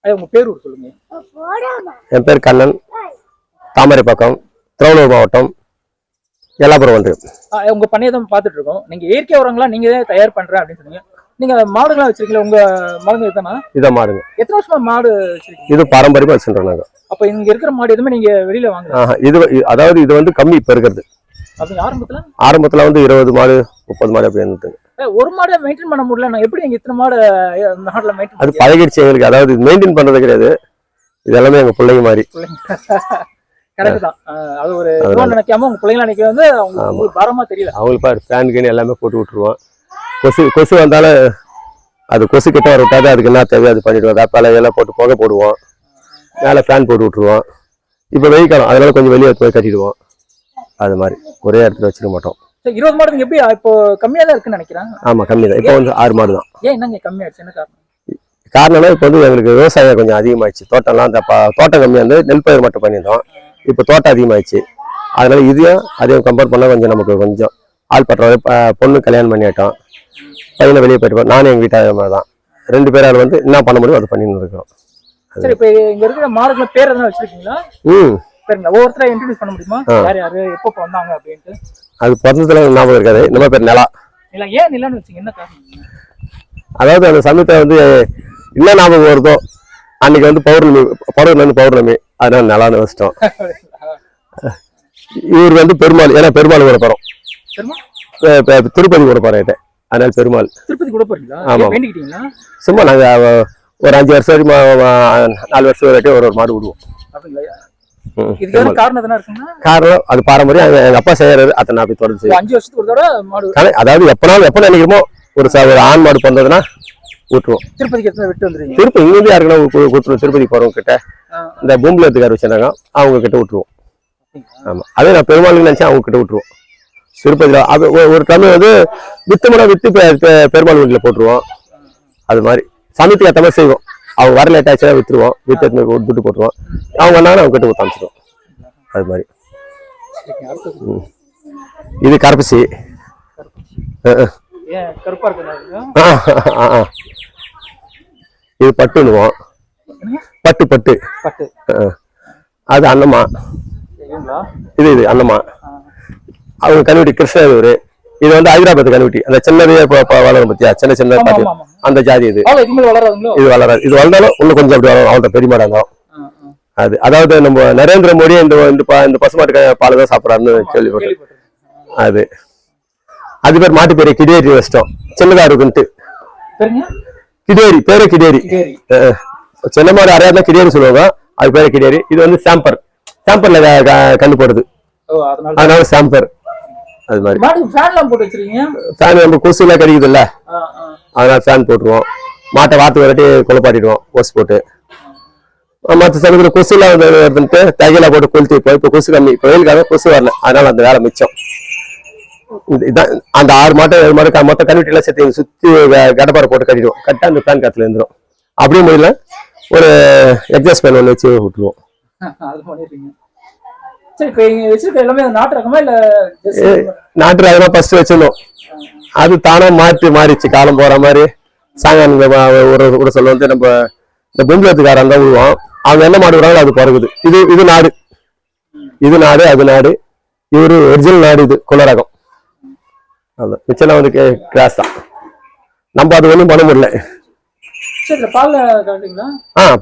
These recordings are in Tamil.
உங்க பேர் சொல்லுங்க. என் பேர் கண்ணன், தாமரைப்பாக்கம், திருவள்ளூர் மாவட்டம், எல்லாபுரம் வந்து. உங்க பண்ணையதான் பார்த்துட்டு இருக்கோம். நீங்க இயற்கை உரங்களா நீங்க தான் தயார் பண்றேன் அப்படின்னு சொன்னீங்க. நீங்க மாடுகள்லாம் வச்சிருக்கீங்களா? உங்க மாடுங்க இதுதானா? இதான் மாடுங்க. எத்தனை வருஷமா மாடு வச்சிருக்கீங்க? இது பாரம்பரியமா வச்சுருக்கோம் நாங்க. அப்ப இங்க இருக்கிற மாடு எதுவுமே நீங்க வெளியில வாங்க? இது அதாவது இது வந்து கம்மி இப்ப இருக்கிறது. அப்படி ஆரம்பத்துல வந்து 20 மாடு 30 மாடு அப்படி இருந்துட்டு. ஒரு மாடை மெயின்டைன் பண்ண முடியல. நான் எப்படி இத்தனை மாடு நாட்டுல மெயின்டைன்? அது பழகிடுச்சு எங்களுக்கு. அதாவது மெயின்டைன் பண்றது கிடையாது, இது எல்லாமே எங்க பிள்ளைங்க மாதிரி. கரெக்ட் தான். அது ஒரு நினைக்காம உங்க பிள்ளைங்க நினைக்க வந்து அவங்களுக்கு பாரமா தெரியல. அவங்களுக்கு பாரு ஃபேன் கேன் எல்லாமே போட்டு விட்டுருவோம். கொசு வந்தாலும் அது கொசு கிட்ட வரட்டாது, அதுக்கு என்ன தேவையோ அது பண்ணிடுவோம். வேப்பாலை எல்லாம் போட்டு புகை போடுவோம், மேலே ஃபேன் போட்டு விட்டுருவோம். இப்போ வெயில் காலம், அதனால கொஞ்சம் வெளியே போய் கட்டிடுவோம். அது மாதிரி ஒரே இடத்துல வச்சிருக்க மாட்டோம். 20 மாடு எப்படி இப்போ கம்மியா தான் இருக்குன்னு நினைக்கிறேன். ஆமா கம்மி தான். இப்போ வந்து 6 மாடு தான். ஏன் என்னங்க கம்மியாச்சு? என்ன காரணம்? காரணம்னா இப்போ வந்து எங்களுக்கு விவசாயம் கொஞ்சம் அதிகமாகிடுச்சு. தோட்டம்லாம் அந்த தோட்டம் கம்மியாக இருந்து நெல் பயிர் மட்டும் பண்ணியிருந்தோம். இப்போ தோட்டம் அதிகமாகிடுச்சு. அதனால அதையும் கம்பேர் பண்ணால் கொஞ்சம் நமக்கு கொஞ்சம் ஆள் பற்றாது. பொண்ணு கல்யாணம் பண்ணிட்டோம், பையனை வெளியே போயிட்டு நானும் எங்கள் வீட்டாக தான் 2 பேரால் வந்து என்ன பண்ண முடியும் அதை பண்ணிட்டு இருக்கோம். சரி, இப்போ இங்க இருக்கிற மாடுகளை பேர் எதுவும் வச்சிருக்கீங்களா? சரிங்களா, ஒவ்வொருத்தரை இன்ட்ரோடியூஸ் பண்ண முடியுமா? யார் யாரு எப்போ வந்தாங்க அப்படின்ட்டு? அது பிறந்ததுல ஞாபகம் இருக்காது. நம்ம பேர் நிலா. ஏன் நிலான்னு வச்சிங்க? என்ன காரணம்? அதாவது அந்த சமயத்தில் வந்து என்ன ஞாபகம் வருதோ அன்னைக்கு வந்து பௌர்ணமி, அதனால நிலான்னு வச்சிட்டோம். இவர் வந்து பெருமாள், ஏன்னா பெருமாள் கூட போறோம், திருப்பதி கூட போறேன், அதனால பெருமாள். திருப்பதி கூட போறீங்களா? ஆமா. வேண்டிக்கிட்டீங்களா? சும்மா நாங்க ஒரு 5 வருஷம் வரைக்கும் 4 வருஷம் வரைக்கும் ஒரு மாடு விடுவோம். காரணம் அது பாரம்பரியம். எங்க அப்பா செய்யறது அதை நான் போய் தொடர்ந்து 5 வருஷத்துக்கு ஒரு தடவை மாடு. அதாவது எப்ப நினைக்கிறோமோ ஒரு ஆண் மாடு பிறந்ததுன்னா விட்டுருவோம். திருப்பதி இங்கிருந்து யாருக்குன்னா விட்டுருவோம். திருப்பதி போறவங்க கிட்ட இந்த பூம்பலத்துக்கார வச்சிருந்தாங்க, அவங்க கிட்ட விட்டுருவோம். ஆமா, அதே நான் பெருமாள் நினைச்சேன், அவங்க கிட்ட விட்டுருவோம். திருப்பதியில அது ஒரு தமிழ் வந்து வித்து பெருமாள் வீட்டுல போட்டுருவோம். அது மாதிரி சமயத்துக்கு ஏற்ற மாதிரி செய்வோம். அவங்க வர லேட் ஆச்சுன்னா வித்துருவோம், விட்டு போட்டுருவோம். அவங்க வந்தாங்கன்னா அவங்க கிட்ட காமிச்சிடுவோம். அது மாதிரி. இது கரப்பசி. இது பட்டுன்னுவோம். பட்டு அது அன்னமா. இது அன்னமா. அவங்க கன்வெட்டி கிருஷ்ணகிரி. இது வந்து ஹைதராபாத் கன்வெட்டி. அந்த சின்னதே வளரும் பத்தியா, சின்ன பாட்டு அந்த ஜாதி. இது வளராது. இது வளர்ந்தாலும் இன்னும் கொஞ்சம் அப்படி வளரும். அவங்கள்ட்ட பெரிய மாடு இருந்தாலும் அது. அதாவது நம்ம நரேந்திர மோடி இந்த பசுமாட்டு பால் தான் சாப்பிட்றாருன்னு கேள்விப்பட்டேன். அது பேர் மாட்டு பேரு கிடேரி வச்சிட்டோம், சின்னதா இருக்குன்ட்டு. கிடேரி பேரு கிடேரி. சின்ன மாடு அரையாதான் கிடேரி சொல்லுவாங்க, அது பேரு கிடேரி. இது வந்து சாம்பர்ல கண்டு போடுது, அதனால சாம்பர். அது மாதிரி ஃபேன் நம்ம கொசு எல்லாம் கிடைக்குது இல்ல, அதனால ஃபேன் போட்டுருவோம். மாட்டை வாத்து வரட்டி குழப்பாட்டிடுவோம் கொசு போட்டு. மற்ற சமயத்தில் கொசு எல்லாம் வந்துட்டு தையலா போட்டு கொளுத்தி வைப்போம். இப்போ கொசு கம்மி, இப்போ வெயிலுக்காக கொசு வரல, அதனால அந்த வேலை மிச்சம். இதான் அந்த 6 மாட்டை 7 மாடு மொத்த கன்வெட்டி எல்லாம் சேர்த்து சுத்தி கடப்பாறை போட்டு கட்டிடுவோம். கரெக்டா அந்த ஃபேன் காத்துல இருந்துடும். அப்படியே முடியல ஒரு எக்ஸாஸ்ட் ஃபேன் ஒன்று வச்சு விட்டுருவோம். நாட்டு ரகமா ஃபர்ஸ்ட் வச்சிருந்தோம். அது தானா மாறிச்சு காலம் போற மாதிரி. சாயங்காலம் ஒரு சொல்ல வந்து நம்ம இந்த பூம்பலத்துக்காரன் இருந்தா விடுவோம். அவங்க என்ன மாடு விடுறாங்களோ அது பிறகுது. இது நாடு, அது நாடு. இவரு ஒரிஜினல் நாடு. இது குலரகம். அதான் மிச்சம் வந்து கிராஸ் தான். நம்ம அது ஒன்றும் பண்ண முடியல.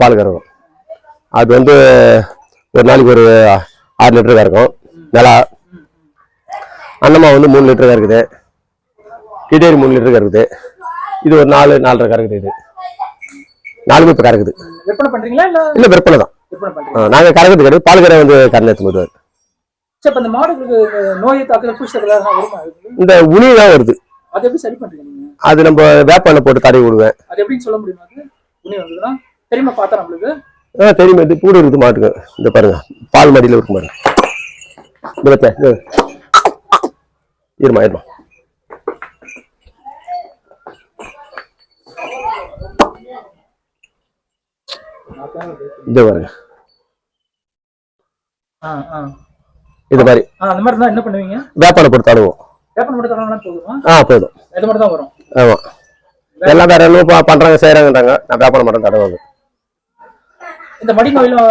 பால் கறக்கும். அது வந்து ஒரு நாளைக்கு ஒரு 6 லிட்டர் கறக்கும். நிலா அன்னமா வந்து 3 லிட்டர் கறக்குது. கிடேரி 3 லிட்டர் கறக்குது. இது ஒரு 4-4.5 கறக்குது. இது 4 இப்ப கறக்குது. இல்ல விற்பனை தான். நாங்க கறக்குறது கிடையாது. பால் கரை வந்து கறந்து போடுவார். இந்த உனி தான் வருது. அது நம்ம வேப்பால போட்டு தடவி விடுவேன். தெரியுமா? இது பூடு இருக்குது மாட்டுக்கு. இந்த பாருங்க, பால் மடியில இருக்கு பாருங்க. இருமா இது பாருங்க. இது மாதிரி என்ன பண்ணுவீங்க? வேப்பால போட்டு தடவுவோம். போதும். ஆமா, எல்லாம் வேற என்ன பண்றாங்க செய்யறாங்கன்றாங்க. நான் வேப்பால மட்டும் தடவுவேன். இந்த மடி நோயிலும்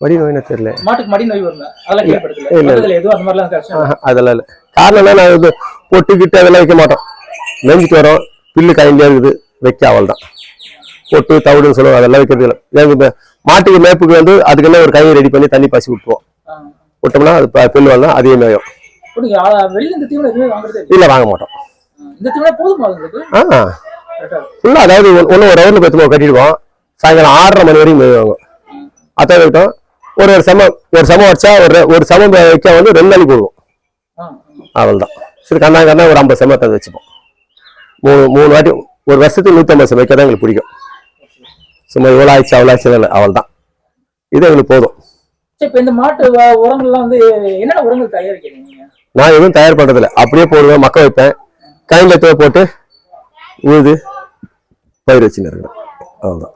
மடி நோயினா தெரியல. மாட்டுக்கு மடி நோய் வரும் அதெல்லாம் கேள்விப்பட்டதில்ல எதுவும் அந்த மாதிரிலாம் கஷ்டம் அதெல்லாம் இல்லை. காரணம் என்ன, நான் இது பொட்டுக்கிட்டு அதெல்லாம் வைக்க மாட்டோம். மேய்ஞ்சிட்டு வரோம், பில்லு காய்ந்தே இருக்குது, வைக்க அவள் தான். பொட்டு தவிடுன்னு சொல்லுவோம், அதெல்லாம் வைக்கிறது இல்லை. எங்க மாட்டுக்கு மேப்புக்கு வந்து அதுக்குன்னு ஒரு கையை ரெடி பண்ணி தண்ணி பாசி விட்டுருவோம். விட்டோம்னா அது பில்லு வரலாம், அதே மேயும். இல்ல வாங்க மாட்டோம். ஃபுல்லா அதாவது ஒன்னு ஒரு ஹவர்ல பத்து கட்டிடுவோம். சாயங்காலம் 6:30 மணி வரைக்கும் மேய்வாங்க. அதான் விட்டோம். ஒரு சமம் வச்சா ஒரு சமம் வைக்க வந்து 2 நாளைக்கு போடுவோம். அவள் தான். சரி கண்ணா ஒரு 50 செமத்தை வச்சுப்போம். 3 வாட்டி ஒரு வருஷத்துக்கு 150 செம வைக்க தான் எங்களுக்கு பிடிக்கும். சும்மா இவ்வளோ ஆயிடுச்சு அவ்வளோ ஆயிடுச்சு இல்லை, அவள் தான். இது எங்களுக்கு போதும். இந்த மாட்டு உரங்கள்லாம் வந்து என்னென்ன உரங்கள் தயாரிக்கிறீங்க? நான் எதுவும் தயார் பண்றதில்ல, அப்படியே போடுவேன், மக்க வைப்பேன், கையில போட்டு உழுது பயிர் வச்சுன்னு இருக்கிறேன். அவ்வளோதான்.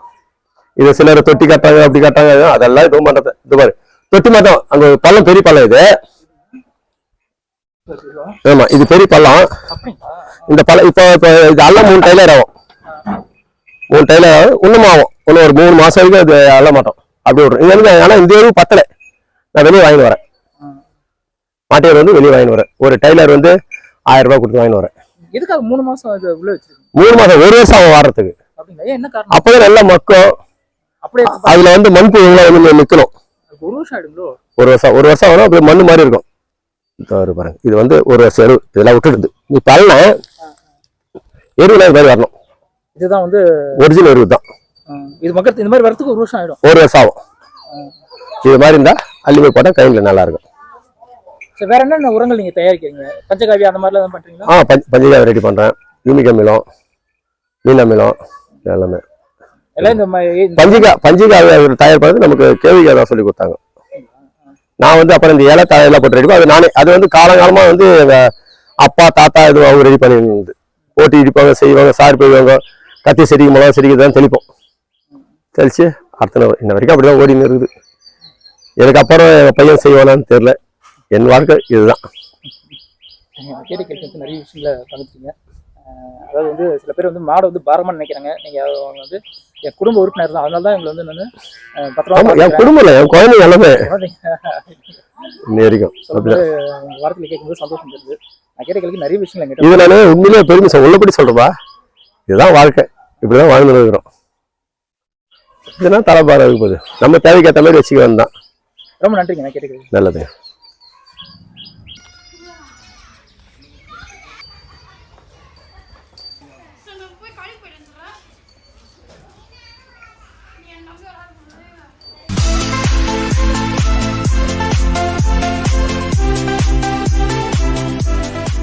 இது சிலர் தொட்டி கட்டாங்க அப்படி கட்டாங்க, அதெல்லாம் எதுவும் பண்றது. இது பாரு தொட்டி மாத்தம், அங்க பள்ளம் பெரிய பள்ளம் இது. ஆமா இது பெரிய பள்ளம். இந்த பள்ளம் இப்போ இது எல்லாம் 3 டைலர் ஆகும். 3 டைலர் ஆகும், இன்னும் ஆகும். இன்னும் ஒரு 3 மாசம் வரைக்கும் அது அள்ள மாட்டோம், அப்படி விடுறோம். இங்க வந்து ஆனா இந்த எதுவும் பத்தலை, நான் வெளியே வாங்கி வரேன். மாட்டியார் வந்து வெளியே வாங்கி வரேன். ஒரு டைலர் வந்து 1000 ரூபாய் கொடுத்து வாங்கி வரேன். எதுக்காக 3 மாசம் உள்ள வச்சிருக்கீங்க? 3 மாசம் 1 வருஷம் ஆகும் வாரத்துக்கு. என்ன காரணம்? அப்பதான் நல்லா மக்கும். அதுல வந்து மண் புழுங்கெல்லாம் வந்து நிக்கணும். 1 வருஷம் ஆயிடுங்களோ? 1 வருஷம் ஆகும், அப்படியே மண்ணு மாதிரி இருக்கும். பாருங்க இது வந்து 1 வருஷம் எரு, இதெல்லாம் விட்டுடுது. நீ பல்ல எருவுல இது மாதிரி வரணும். இதுதான் வந்து ஒரிஜினல் எருவு தான். இது மக்கள் இந்த மாதிரி வரதுக்கு 1 வருஷம் ஆயிடும். 1 வருஷம் ஆகும். இது மாதிரி இருந்தா அள்ளி போய் போட்டா கையில நல்லா இருக்கும். வேற என்ன உரங்கள் நீங்க தயாரிக்கிறீங்க? பஞ்சகாவியா அந்த மாதிரி எல்லாம் பண்றீங்களா? பஞ்சகாவியா ரெடி பண்றேன். யூமிக் அமிலம், மீன் அமிலம் எல்லாமே. பஞ்சகாவியா தயார் பண்ணது நமக்கு கேவிகா தான் சொல்லி கொடுத்தாங்க. நான் வந்து அப்புறம் இந்த இலை தயாரெல்லாம் போட்டு ரெடி, அது நானே. அது வந்து காலங்காலமா வந்து எங்க அப்பா தாத்தா இது அவங்க ரெடி பண்ணிருந்து போட்டி இடிப்பாங்க, செய்வாங்க, சாறு போய்வாங்க, கத்தி செடிக்கு மிளகா செடிக்கு தான் தெளிப்போம். தெளிச்சு அடுத்த இன்ன வரைக்கும் அப்படிதான் ஓடின்னு இருக்குது. எனக்கு அப்புறம் எங்க பையன் செய்வானான்னு தெரியல. என் வாழ்க்கை இதுதான். நிறைய விஷயங்களை பண்ணிருக்கீங்க. அதாவது வந்து சில பேர் வந்து மாடை வந்து பாரமா நினைக்கிறாங்க. நீங்க அவங்க வந்து என் குடும்ப உறுப்பினர் தான், அதனால தான் எங்களை வந்து நான் பத்திரமா என் குடும்பம் இல்லை, என் குழந்தை எல்லாமே வாரத்துல கேட்கும்போது சந்தோஷம் தெரியுது. நான் கேட்ட கேள்வி நிறைய விஷயங்கள் கேட்டேன். இது நானே உண்மையிலேயே பெருமை உள்ளபடி சொல்றப்பா, இதுதான் வாழ்க்கை, இப்படிதான் வாழ்ந்து இருக்கிறோம். இதெல்லாம் தலைபாரம் போகுது, நம்ம தேவைக்கு ஏற்ற மாதிரி வச்சுக்க வேண்டாம். ரொம்ப நன்றிங்க. நான் கேட்டுக்கிறேன். நல்லது.